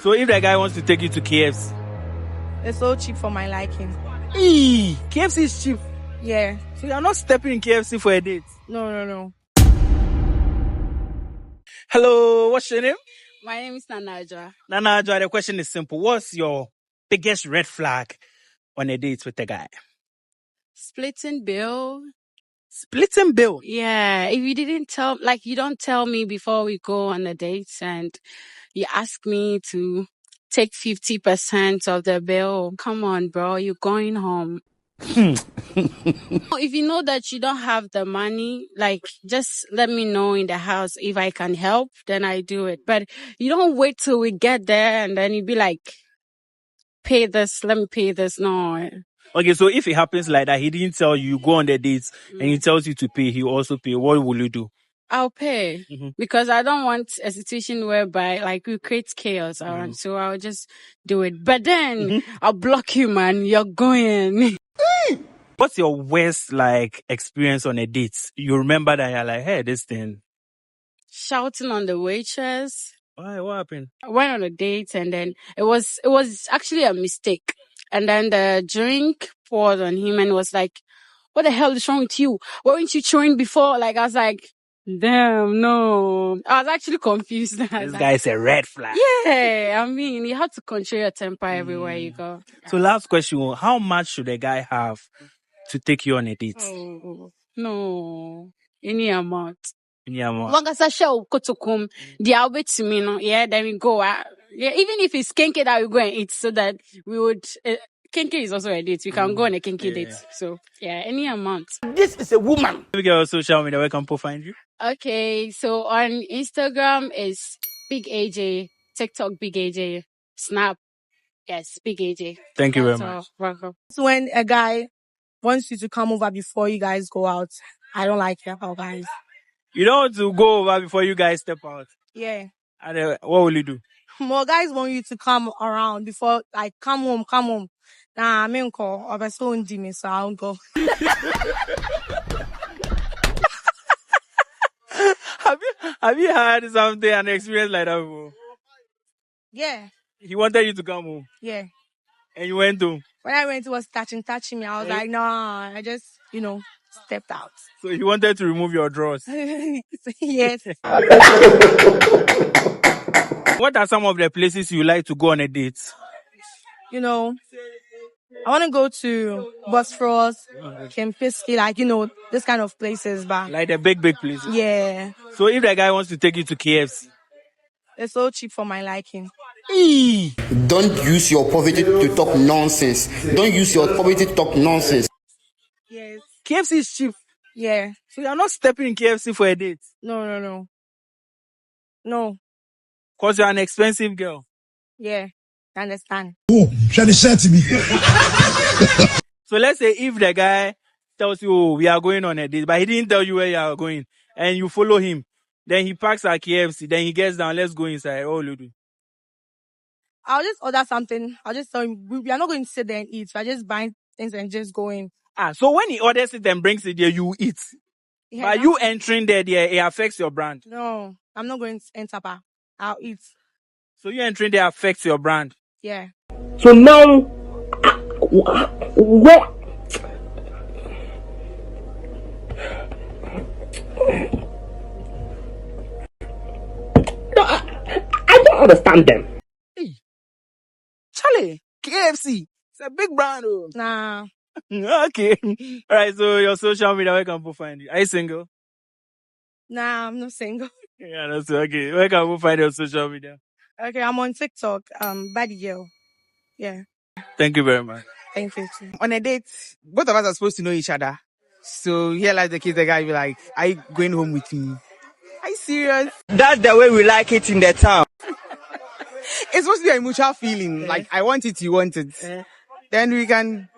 So if the guy wants to take you to KFC, it's so cheap for my liking. KFC is cheap. Yeah. So you're not stepping in KFC for a date? No. Hello, what's your name? My name is Nanaja. Nanaja, the question is simple. What's your biggest red flag on a date with a guy? Splitting bill. Splitting bill? Yeah. If you didn't tell, like, you don't tell me before we go on a date and you ask me to take 50% of the bill. Come on, bro. You're going home. If you know that you don't have the money, like, just let me know in the house. If I can help, then I do it. But you don't wait till we get there and then you be like, pay this, let me pay this. No. Okay, so if it happens like that, he didn't tell you, you go on the dates and he tells you to pay, he also pay, what will you do? I'll pay because I don't want a situation whereby like we create chaos around. So I'll just do it. But then I'll block you, man. You're going. What's your worst like experience on a date? You remember that you're like, hey, this thing. Shouting on the waitress. Why? What happened? I went on a date and then it was actually a mistake. And then the drink poured on him and was like, what the hell is wrong with you? Weren't you chewing before? Like, I was like, damn, no. I was actually confused. This guy is a red flag. Yeah, I mean, you have to control your temper everywhere you go. So last question, how much should a guy have to take you on a date? Oh, no. Any amount. Any amount? Long as I show kotokum, the albeit to me, no, yeah, then we go. Yeah, even if it's kinky that we go and eat, so that we would. Kinky is also a date. We can go on a kinky date. So yeah, any amount. This is a woman. Let me get your social media. Where can people find you? Okay, so on Instagram is Big AJ, TikTok Big AJ, Snap, yes, Big AJ. Thank you very much. Welcome. So when a guy wants you to come over before you guys go out, I don't like it, guys. You don't want to go over before you guys step out? Yeah. And what will you do? More guys want you to come around before, like, come home. Nah, I'm in call. Or so I won't go. Have you had something, an experience like that before? Yeah. He wanted you to come home? Yeah. And you went home? When I went, he was touching me. I was like, nah, I just, stepped out. So he wanted to remove your drawers? Yes. What are some of the places you like to go on a date? I want to go to Bosphorus, Kempinski, like, this kind of places. But like the big places? Yeah. So if the guy wants to take you to KFC? It's so cheap for my liking. Don't use your poverty to talk nonsense. Don't use your poverty to talk nonsense. Yes. KFC is cheap? Yeah. So you're not stepping in KFC for a date? No. Because you're an expensive girl? Yeah. I understand. Oh, shall they say to me? So let's say if the guy tells you, oh, we are going on a date, but he didn't tell you where you are going, and you follow him, then he parks at KFC, then he gets down, let's go inside. What will you do? I'll just order something. I'll just tell him, we are not going to sit there and eat. We're just buying things and just going. So when he orders it and brings it there, you eat. Yeah, but you entering there, it affects your brand. No, I'm not going to enter, but I'll eat. So you entering there affects your brand? Yeah. So now, what? I don't understand them. Hey, Charlie, KFC, it's a big brand. Oh. Nah. Okay. All right. So your social media, where can people find you? Are you single? Nah, I'm not single. Yeah, that's okay. Where can people find your social media? Okay, I'm on TikTok. Body girl. Yeah. Thank you very much. Thank you too. On a date, both of us are supposed to know each other. So here like the case, the guy be like, are you going home with me? Are you serious? That's the way we like it in the town. It's supposed to be a mutual feeling. Like I want it, you want it. Then we can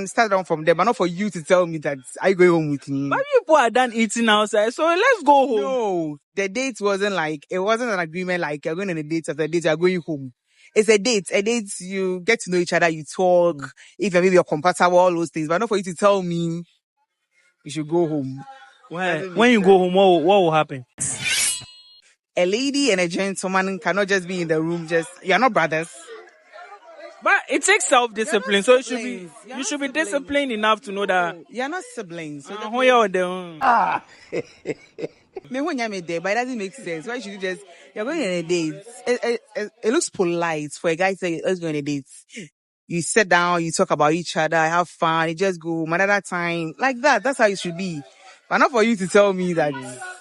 start on from there, but not for you to tell me that are you going home with me? But people are done eating outside, so let's go home. No, the date wasn't an agreement like you're going on a date, after the date you're going home. It's a date. A date, you get to know each other, you talk, if maybe you're compatible, all those things, but not for you to tell me you should go home. Why? When you go home, what will happen? a lady and a gentleman cannot just be in the room. You're not brothers. But it takes self-discipline, so you should be disciplined enough to know that you're not siblings. So who you are there. But it doesn't make sense. Why should you just you're going on a date? It looks polite for a guy to say let's go on a date. You sit down, you talk about each other, have fun, you just go another time like that. That's how it should be, but not for you to tell me that.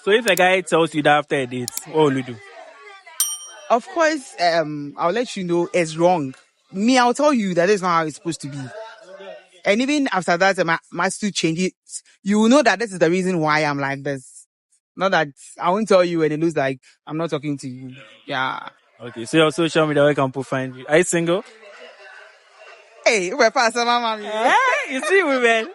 So if a guy tells you that after a date, what will you do? Of course, I'll let you know it's wrong. Me, I'll tell you that is not how it's supposed to be. And even after that, I might still change it. You will know that this is the reason why I'm like this. Not that I won't tell you and it looks like I'm not talking to you. Yeah. Okay, so your social media, where can people find you? Are you single? Hey, we're passing my mommy. You see, women,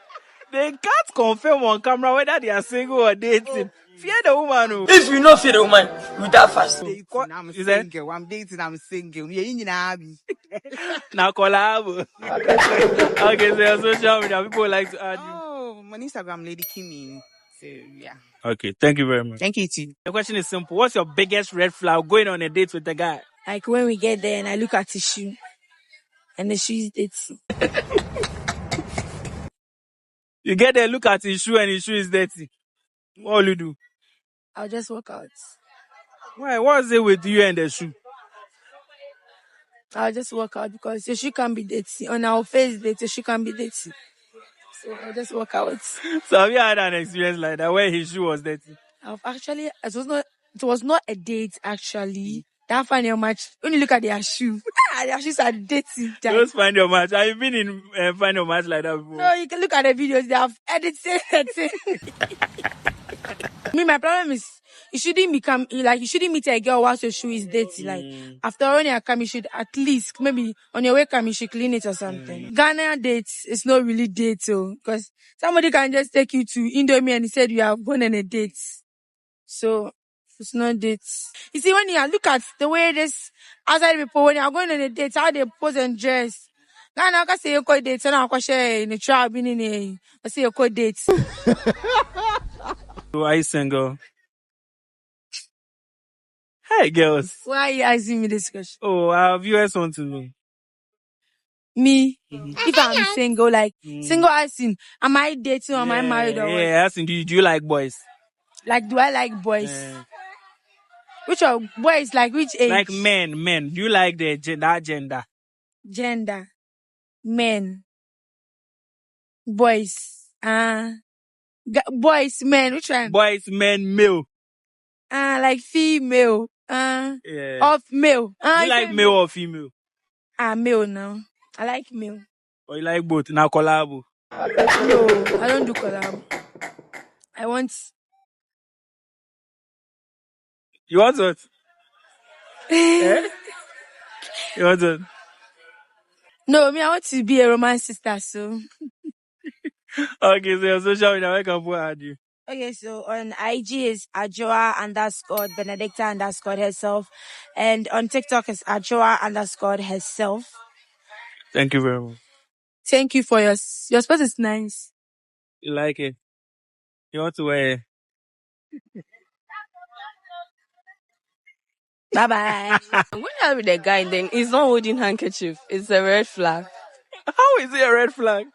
they can't confirm on camera whether they are single or dating. Fear the woman. If you not fear the woman, you die fast. I'm single. I'm dating. I'm single. Now collab. Okay, so your social media, people like to add you. Oh, my Instagram, Lady Kimmy. So yeah. Okay, thank you very much. Thank you too. The question is simple. What's your biggest red flag going on a date with the guy? Like when we get there and I look at the shoe, and the shoe is dirty. You get there, look at his shoe and his shoe is dirty. What will you do? I'll just walk out. Why? What's it with you and the shoe? I'll just walk out because your shoe can be dirty. On our face, your shoe can be dirty. So I'll just walk out. So have you had an experience like that where his shoe was dirty? It was not a date actually. That find your match. When you look at their shoe, their shoes are dirty. Just find your match. Have you been in find your match like that before? No, you can look at the videos. They have edited it. Me, my problem is you shouldn't meet a girl whilst your shoe is dirty. Like after when you come, you should at least maybe on your way come you should clean it or something. Ghanaian dates is not really date, because somebody can just take you to Indomie and he said you are going on a date. So it's not dates. You see, when you look at the way this outside people when you are going on a date, how they pose and dress. Ghana, I can say you call dates and I can share in the trial in a I say you call dates. So are you single? Hey girls. Why are you asking me this question? Oh, our viewers want to know. Me, if I'm single, single as in, am I dating or am I married or what? Yeah, asking do you like boys? Like, do I like boys? Which are boys? Like which age? Like men. Do you like that gender? Gender, men, boys. Boys, men. Which one? Boys, men, male. Like female. Of male. You like male or female? Male now. I like male. Or you like both? Now collab? No, I don't do collab. I want. You want what? You want what? No, me, I want to be a romance sister, so. Okay, so your social media, where can people add you? Okay, so on IG is Ajoa_Benedicta_ herself. And on TikTok is Ajoa_ herself. Thank you very much. Thank you for your space is nice. You like it? You want to wear it? Bye-bye. When you're with a guy, then he's not holding handkerchief. It's a red flag. How is it a red flag?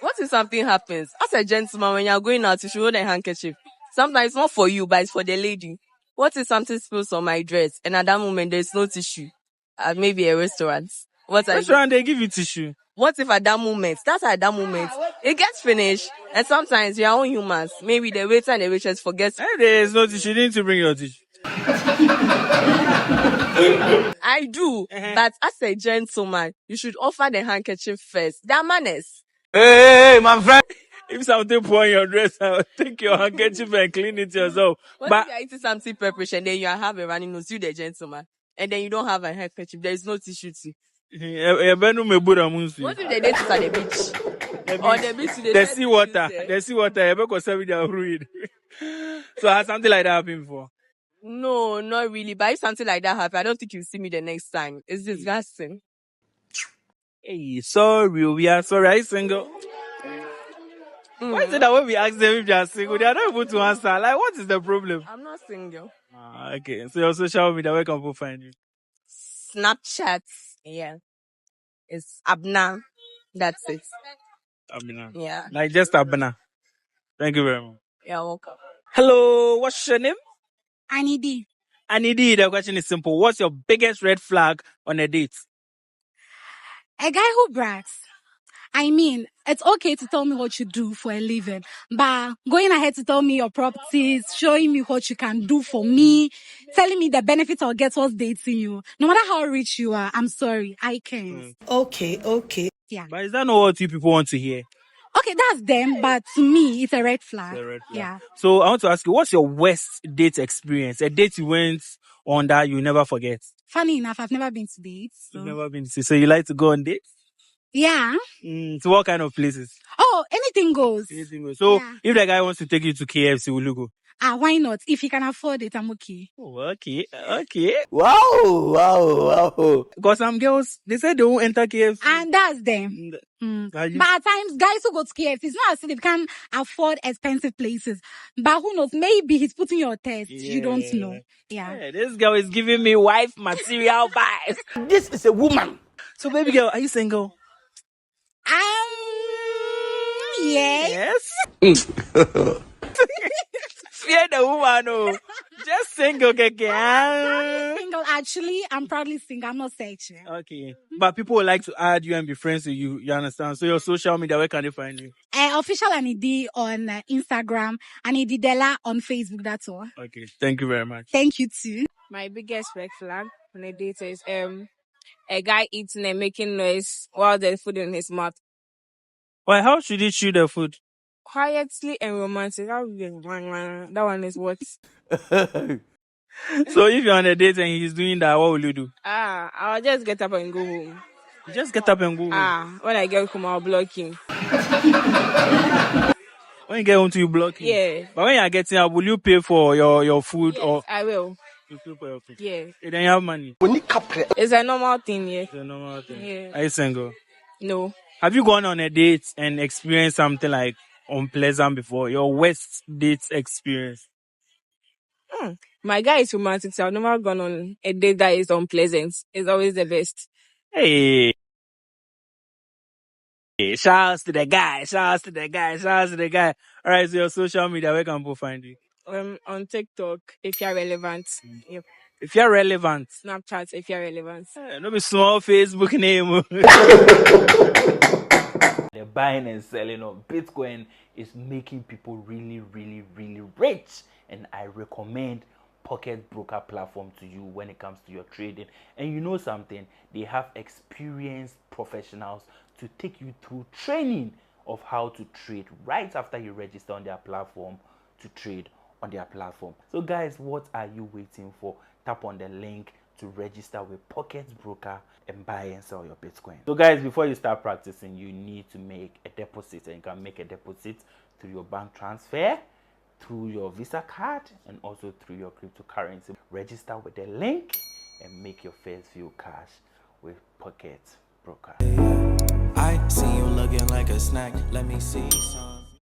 What if something happens? As a gentleman, when you're going out, you should hold a handkerchief. Sometimes it's not for you, but it's for the lady. What if something spills on my dress and at that moment there's no tissue? At maybe a restaurant. Restaurant, they give you tissue. What if at that moment, it gets finished, and sometimes we are all humans. Maybe the waiter and the waitress forget. There's no tissue. You need to bring your tissue. I do, but as a gentleman, you should offer the handkerchief first. There are manners. Hey, my friend. If something pour on your dress, I'll take your handkerchief and clean it yourself. What if you're eating something preparation and then you have a running nose, you the gentleman, and then you don't have a handkerchief, there is no tissue too. What if the date is at the beach? Or the beach, the seawater, So has something like that happened before? No, not really. But if something like that happens, I don't think you'll see me the next time. It's disgusting. Hey, sorry, we are sorry. Are you single? Why is it that when we ask them if they are single, they are not able to answer? Like, what is the problem? I'm not single. Okay. So your social media, where can people find you? Snapchat. Yeah. It's Abna. That's it. Abina. Yeah. Like just Abina. Thank you very much. You're welcome. Hello, what's your name? Anidi. Anidi, the question is simple. What's your biggest red flag on a date? A guy who brags. I mean, it's okay to tell me what you do for a living, but going ahead to tell me your properties, showing me what you can do for me, telling me the benefits I'll get whilst dating you, no matter how rich you are, I'm sorry, I can't. Okay. Yeah. But is that not what you people want to hear? Okay, that's them, but to me, it's a red flag. It's a red flag. Yeah. So I want to ask you, what's your worst date experience? A date you went on that you never forget? Funny enough, I've never been to dates. You've never been to. So you like to go on dates? Yeah. So what kind of places? Oh, anything goes. Anything goes. So Yeah. if the guy wants to take you to KFC, will you go? Why not? If you can afford it, I'm okay. Oh, okay. Wow. Because some girls, they say they won't enter KFC. And that's them. But at times, guys who go to KFC, it's not as if they can't afford expensive places. But who knows? Maybe he's putting your test. You don't know. Yeah. This girl is giving me wife material vibes. This is a woman. So baby girl, are you single? Yes. Yes. Fear the woman, oh. Just single, I'm okay. single, actually. I'm proudly single. I'm not searching. Okay. But people would like to add you and be friends with you. You understand? So your social media, where can they find you? Official Anidi on Instagram, Anidi Della on Facebook. That's all. Okay. Thank you very much. Thank you too. My biggest red flag on a date is a guy eating and making noise while there's food in his mouth. Well, how should he chew the food? Quietly and romantic. That one is what? So if you're on a date and he's doing that, what will you do? I'll just get up and go home. You just get up and go home. When I get home, I'll block him. When you get home to you block him? Yeah. But when you're getting up, will you pay for your food? Yes, or I will. you pay for your food? Yeah. Then you have money. It's a normal thing, yeah. It's a normal thing. Yeah. Are you single? No. Have you gone on a date and experienced something like unpleasant before? Your worst date experience? My guy is romantic, so I've never gone on a date that is unpleasant. It's always the best. Hey. Shouts to the guy. All right, so your social media, where can people find you? On TikTok, if you're relevant. Yep. If you're relevant. Snapchat, if you're relevant. No be small Facebook name. The buying and selling of Bitcoin is making people really, really, really rich. And I recommend Pocket Broker platform to you when it comes to your trading. And you know something, they have experienced professionals to take you through training of how to trade right after you register on their platform to trade on their platform. So guys, what are you waiting for? Tap on the link to register with Pocket Broker and buy and sell your Bitcoin. So guys, before you start practicing, you need to make a deposit, and you can make a deposit through your bank transfer, through your Visa card, and also through your cryptocurrency. Register with the link and make your first few cash with Pocket Broker. I see you looking like a snack. Let me see some.